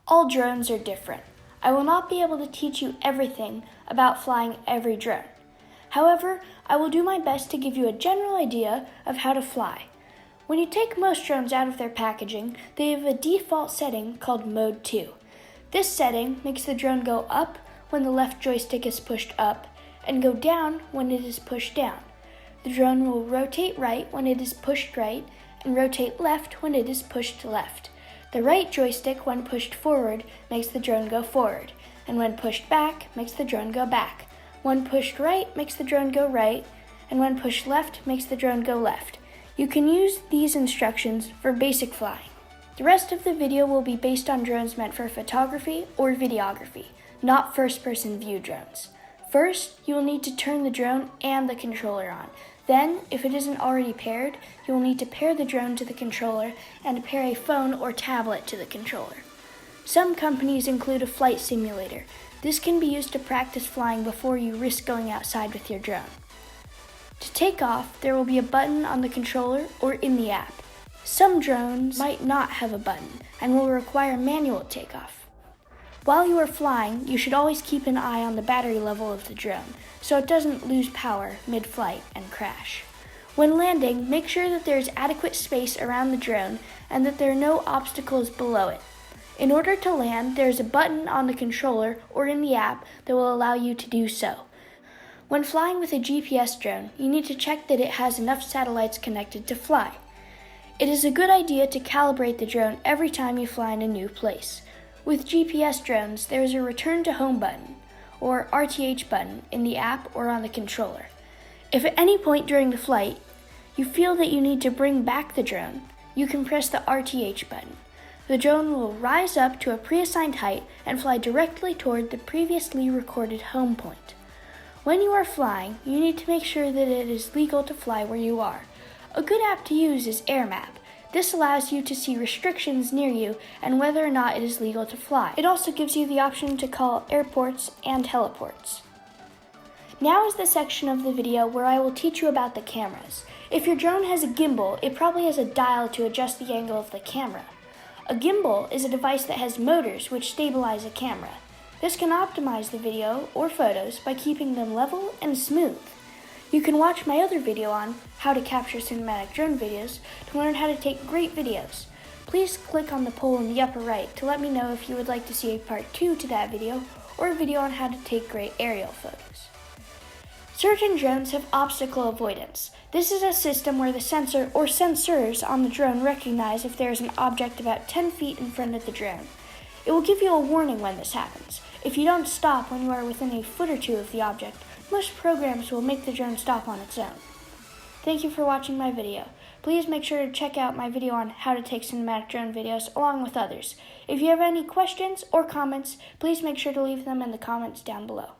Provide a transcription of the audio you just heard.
All drones are different. I will not be able to teach you everything about flying every drone. However, I will do my best to give you a general idea of how to fly. When you take most drones out of their packaging, they have a default setting called Mode 2. This setting makes the drone go up when the left joystick is pushed up and go down when it is pushed down. The drone will rotate right when it is pushed right and rotate left when it is pushed left. The right joystick, when pushed forward, makes the drone go forward, and when pushed back, makes the drone go back. When pushed right, makes the drone go right, and when pushed left, makes the drone go left. You can use these instructions for basic flying. The rest of the video will be based on drones meant for photography or videography, not first-person view drones. First, you will need to turn the drone and the controller on. Then, if it isn't already paired, you will need to pair the drone to the controller and pair a phone or tablet to the controller. Some companies include a flight simulator. This can be used to practice flying before you risk going outside with your drone. To take off, there will be a button on the controller or in the app. Some drones might not have a button and will require manual takeoff. While you are flying, you should always keep an eye on the battery level of the drone so it doesn't lose power mid-flight and crash. When landing, make sure that there is adequate space around the drone and that there are no obstacles below it. In order to land, there is a button on the controller or in the app that will allow you to do so. When flying with a GPS drone, you need to check that it has enough satellites connected to fly. It is a good idea to calibrate the drone every time you fly in a new place. With GPS drones, there is a Return to Home button, or RTH button, in the app or on the controller. If at any point during the flight, you feel that you need to bring back the drone, you can press the RTH button. The drone will rise up to a pre-assigned height and fly directly toward the previously recorded home point. When you are flying, you need to make sure that it is legal to fly where you are. A good app to use is AirMap. This allows you to see restrictions near you and whether or not it is legal to fly. It also gives you the option to call airports and heliports. Now is the section of the video where I will teach you about the cameras. If your drone has a gimbal, it probably has a dial to adjust the angle of the camera. A gimbal is a device that has motors which stabilize a camera. This can optimize the video or photos by keeping them level and smooth. You can watch my other video on how to capture cinematic drone videos to learn how to take great videos. Please click on the poll in the upper right to let me know if you would like to see a part 2 to that video or a video on how to take great aerial photos. Certain drones have obstacle avoidance. This is a system where the sensor or sensors on the drone recognize if there is an object about 10 feet in front of the drone. It will give you a warning when this happens. If you don't stop when you are within a foot or two of the object, most programs will make the drone stop on its own. Thank you for watching my video. Please make sure to check out my video on how to take cinematic drone videos along with others. If you have any questions or comments, please make sure to leave them in the comments down below.